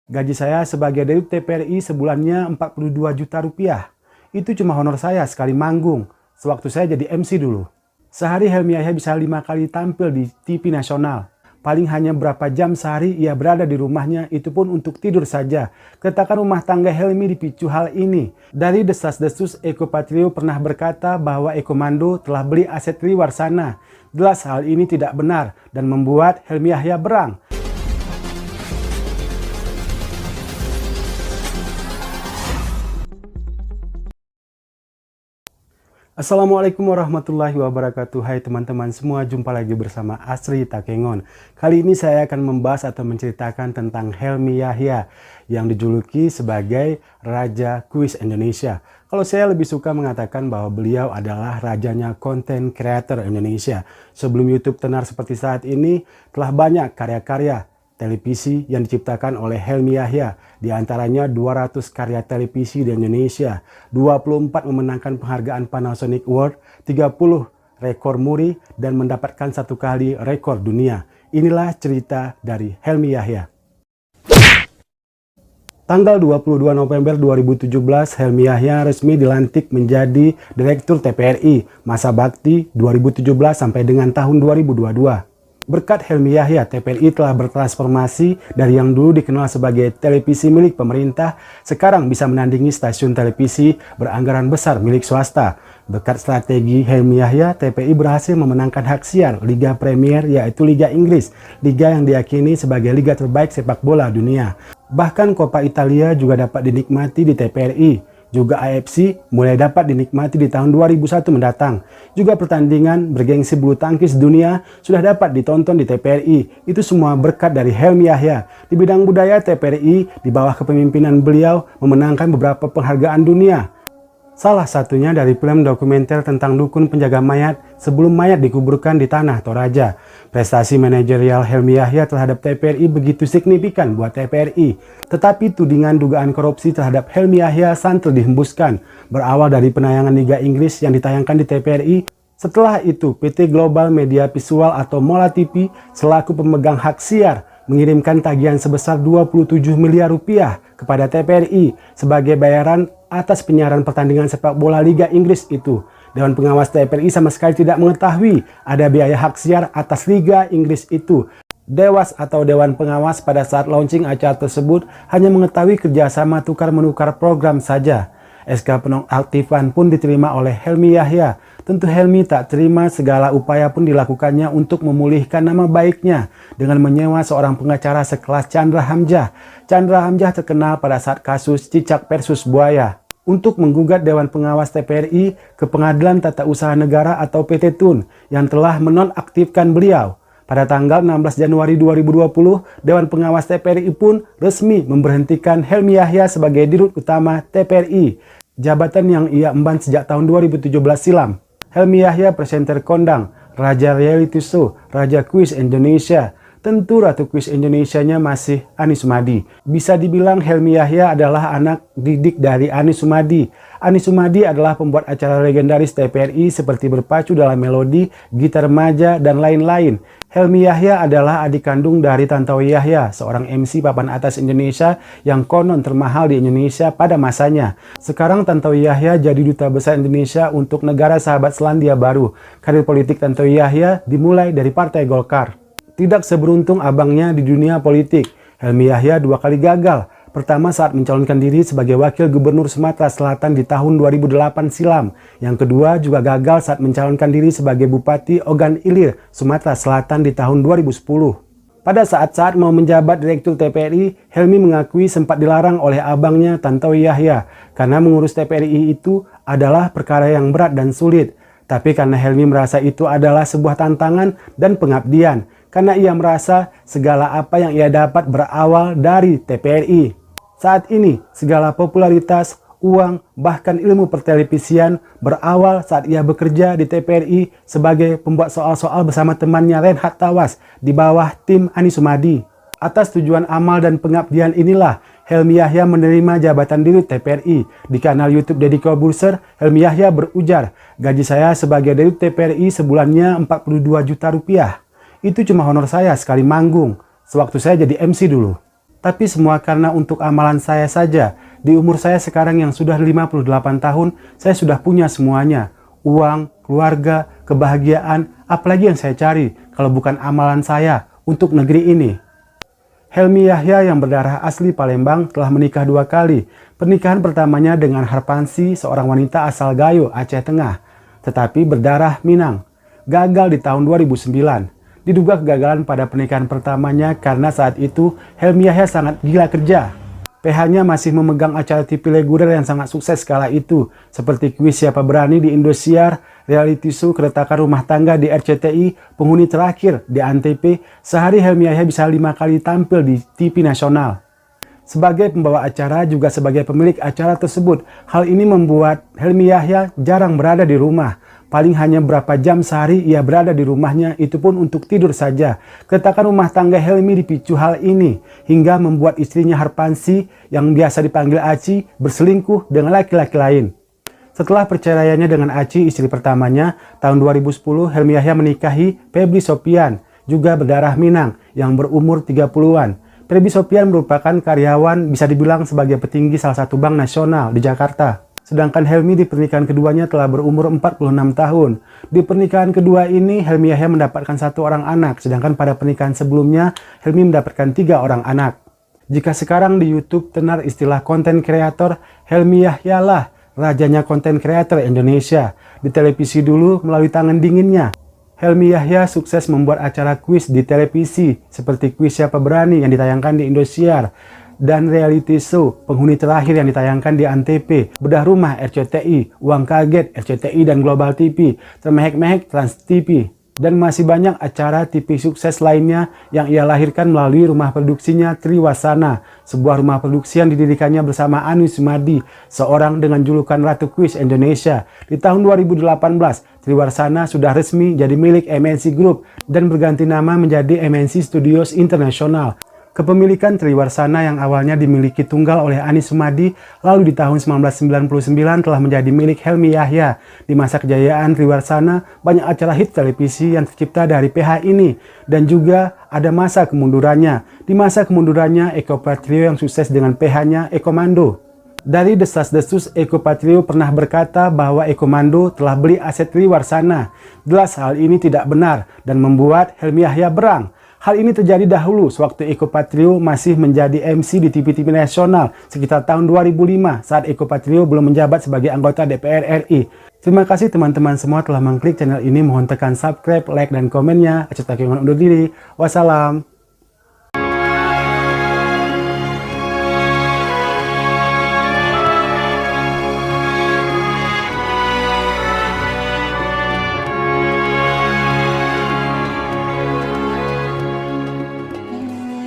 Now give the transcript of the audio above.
Gaji saya sebagai Dirut TPRI sebulannya 42 juta rupiah. Itu cuma honor saya sekali manggung, sewaktu saya jadi MC dulu. Sehari Helmi Yahya bisa 5 kali tampil di TV nasional. Paling hanya berapa jam sehari ia berada di rumahnya, itu pun untuk tidur saja. Keretakan rumah tangga Helmi dipicu hal ini. Dari desas-desus, Eko Patrio pernah berkata bahwa Ekomando telah beli aset Triwarsana. Jelas hal ini tidak benar dan membuat Helmi Yahya berang. Assalamualaikum warahmatullahi wabarakatuh. Hai teman-teman semua, jumpa lagi bersama Asri Takengon. Kali ini saya akan membahas atau menceritakan tentang Helmi Yahya yang dijuluki sebagai Raja Kuis Indonesia. Kalau saya lebih suka mengatakan bahwa beliau adalah rajanya content creator Indonesia. Sebelum YouTube tenar seperti saat ini, telah banyak karya-karya televisi yang diciptakan oleh Helmi Yahya, di antaranya 200 karya televisi di Indonesia, 24 memenangkan penghargaan Panasonic Award, 30 rekor muri, dan mendapatkan 1 kali rekor dunia. Inilah cerita dari Helmi Yahya. Tanggal 22 November 2017, Helmi Yahya resmi dilantik menjadi Direktur TPRI masa bakti 2017 sampai dengan tahun 2022. Berkat Helmi Yahya, TPRI telah bertransformasi dari yang dulu dikenal sebagai televisi milik pemerintah, sekarang bisa menandingi stasiun televisi beranggaran besar milik swasta. Berkat strategi Helmi Yahya, TPRI berhasil memenangkan hak siar Liga Premier, yaitu Liga Inggris, liga yang diyakini sebagai liga terbaik sepak bola dunia. Bahkan Coppa Italia juga dapat dinikmati di TPRI. Juga AFC mulai dapat dinikmati di tahun 2001 mendatang. Juga pertandingan bergengsi bulu tangkis dunia sudah dapat ditonton di TPRI. Itu semua berkat dari Helmi Yahya. Di bidang budaya, TPRI di bawah kepemimpinan beliau memenangkan beberapa penghargaan dunia. Salah satunya dari film dokumenter tentang dukun penjaga mayat sebelum mayat dikuburkan di tanah Toraja. Prestasi manajerial Helmi Yahya terhadap TPRI begitu signifikan buat TPRI. Tetapi tudingan dugaan korupsi terhadap Helmi Yahya santer dihembuskan. Berawal dari penayangan Liga Inggris yang ditayangkan di TPRI. Setelah itu, PT Global Media Visual atau Mola TV selaku pemegang hak siar mengirimkan tagihan sebesar 27 miliar rupiah kepada TPRI sebagai bayaran atas penyiaran pertandingan sepak bola Liga Inggris itu. Dewan Pengawas TPRI sama sekali tidak mengetahui ada biaya hak siar atas Liga Inggris itu. Dewas atau Dewan Pengawas pada saat launching acara tersebut hanya mengetahui kerjasama tukar-menukar program saja. SK penonaktifan pun diterima oleh Helmi Yahya. Tentu Helmi tak terima, segala upaya pun dilakukannya untuk memulihkan nama baiknya dengan menyewa seorang pengacara sekelas Chandra Hamzah. Chandra Hamzah terkenal pada saat kasus Cicak versus Buaya untuk menggugat Dewan Pengawas TPRI ke Pengadilan Tata Usaha Negara atau PT Tun yang telah menonaktifkan beliau. Pada tanggal 16 Januari 2020, Dewan Pengawas TPRI pun resmi memberhentikan Helmi Yahya sebagai Dirut Utama TPRI, jabatan yang ia emban sejak tahun 2017 silam. Helmi Yahya presenter kondang, Raja Reality Show, Raja Kuis Indonesia. Tentu Ratu Kuis Indonesianya masih Ani Sumadi. Bisa dibilang Helmi Yahya adalah anak didik dari Ani Sumadi. Ani Sumadi adalah pembuat acara legendaris TPRI seperti Berpacu Dalam Melodi, Gitar Remaja, dan lain-lain. Helmi Yahya adalah adik kandung dari Tantowi Yahya, seorang MC papan atas Indonesia yang konon termahal di Indonesia pada masanya. Sekarang Tantowi Yahya jadi Duta Besar Indonesia untuk negara sahabat Selandia Baru. Karir politik Tantowi Yahya dimulai dari Partai Golkar. Tidak seberuntung abangnya di dunia politik, Helmi Yahya 2 kali gagal. Pertama saat mencalonkan diri sebagai Wakil Gubernur Sumatera Selatan di tahun 2008 silam. Yang kedua juga gagal saat mencalonkan diri sebagai Bupati Ogan Ilir, Sumatera Selatan di tahun 2010. Pada saat-saat mau menjabat Direktur TPRI, Helmi mengakui sempat dilarang oleh abangnya Tantowi Yahya karena mengurus TPRI itu adalah perkara yang berat dan sulit. Tapi karena Helmi merasa itu adalah sebuah tantangan dan pengabdian, karena ia merasa segala apa yang ia dapat berawal dari TPRI. Saat ini, segala popularitas, uang, bahkan ilmu pertelevisian berawal saat ia bekerja di TPRI sebagai pembuat soal-soal bersama temannya Renhat Tawas di bawah tim Ani Sumadi. Atas tujuan amal dan pengabdian inilah Helmi Yahya menerima jabatan Dirut TPRI. Di kanal YouTube Deddy Corbuzier, Helmi Yahya berujar, gaji saya sebagai Dirut TPRI sebulannya 42 juta rupiah. Itu cuma honor saya sekali manggung, sewaktu saya jadi MC dulu. Tapi semua karena untuk amalan saya saja. Di umur saya sekarang yang sudah 58 tahun, saya sudah punya semuanya. Uang, keluarga, kebahagiaan, apalagi yang saya cari kalau bukan amalan saya untuk negeri ini. Helmy Yahya yang berdarah asli Palembang telah menikah 2 kali. Pernikahan pertamanya dengan Harpansi, seorang wanita asal Gayo, Aceh Tengah, tetapi berdarah Minang. Gagal di tahun 2009. Diduga kegagalan pada pernikahan pertamanya karena saat itu Helmy Yahya sangat gila kerja. PH-nya masih memegang acara TV reguler yang sangat sukses kala itu, seperti Kuis Siapa Berani di Indosiar, reality show Keretakan Rumah Tangga di RCTI, Penghuni Terakhir di Antv. Sehari Helmy Yahya bisa 5 kali tampil di TV nasional. Sebagai pembawa acara juga sebagai pemilik acara tersebut, hal ini membuat Helmy Yahya jarang berada di rumah. Paling hanya berapa jam sehari ia berada di rumahnya, itu pun untuk tidur saja. Keretakan rumah tangga Helmy dipicu hal ini, hingga membuat istrinya Harpansi, yang biasa dipanggil Aci, berselingkuh dengan laki-laki lain. Setelah perceraiannya dengan Aci, istri pertamanya, tahun 2010 Helmy Yahya menikahi Febri Sopian, juga berdarah Minang, yang berumur 30-an. Febri Sopian merupakan karyawan, bisa dibilang sebagai petinggi salah satu bank nasional di Jakarta. Sedangkan Helmy di pernikahan keduanya telah berumur 46 tahun. Di pernikahan kedua ini, Helmy Yahya mendapatkan 1 orang anak, sedangkan pada pernikahan sebelumnya, Helmy mendapatkan 3 orang anak. Jika sekarang di YouTube tenar istilah konten kreator, Helmy Yahya lah rajanya konten kreator Indonesia. Di televisi dulu melalui tangan dinginnya, Helmy Yahya sukses membuat acara kuis di televisi, seperti Kuis Siapa Berani yang ditayangkan di Indosiar, dan reality show Penghuni Terakhir yang ditayangkan di Antv, Bedah Rumah RCTI, Uang Kaget RCTI dan Global TV, Termehek-mehek Trans TV, dan masih banyak acara TV sukses lainnya yang ia lahirkan melalui rumah produksinya Triwasana, sebuah rumah produksi yang didirikannya bersama Ani Sumadi, seorang dengan julukan Ratu Kuis Indonesia. Di tahun 2018, Triwasana sudah resmi jadi milik MNC Group dan berganti nama menjadi MNC Studios International. Kepemilikan Triwasana yang awalnya dimiliki tunggal oleh Ani Sumadi, lalu di tahun 1999 telah menjadi milik Helmy Yahya. Di masa kejayaan Triwasana, banyak acara hit televisi yang tercipta dari PH ini, dan juga ada masa kemundurannya. Di masa kemundurannya, Eko Patrio yang sukses dengan PH-nya Ekomando. Dari desas-desus, Eko Patrio pernah berkata bahwa Ekomando telah beli aset Triwasana. Jelas hal ini tidak benar dan membuat Helmy Yahya berang. Hal ini terjadi dahulu sewaktu Eko Patrio masih menjadi MC di TV-TV nasional sekitar tahun 2005 saat Eko Patrio belum menjabat sebagai anggota DPR RI. Terima kasih teman-teman semua telah mengklik channel ini. Mohon tekan subscribe, like, dan komennya. Aceh Takiwan undur diri. Wassalam.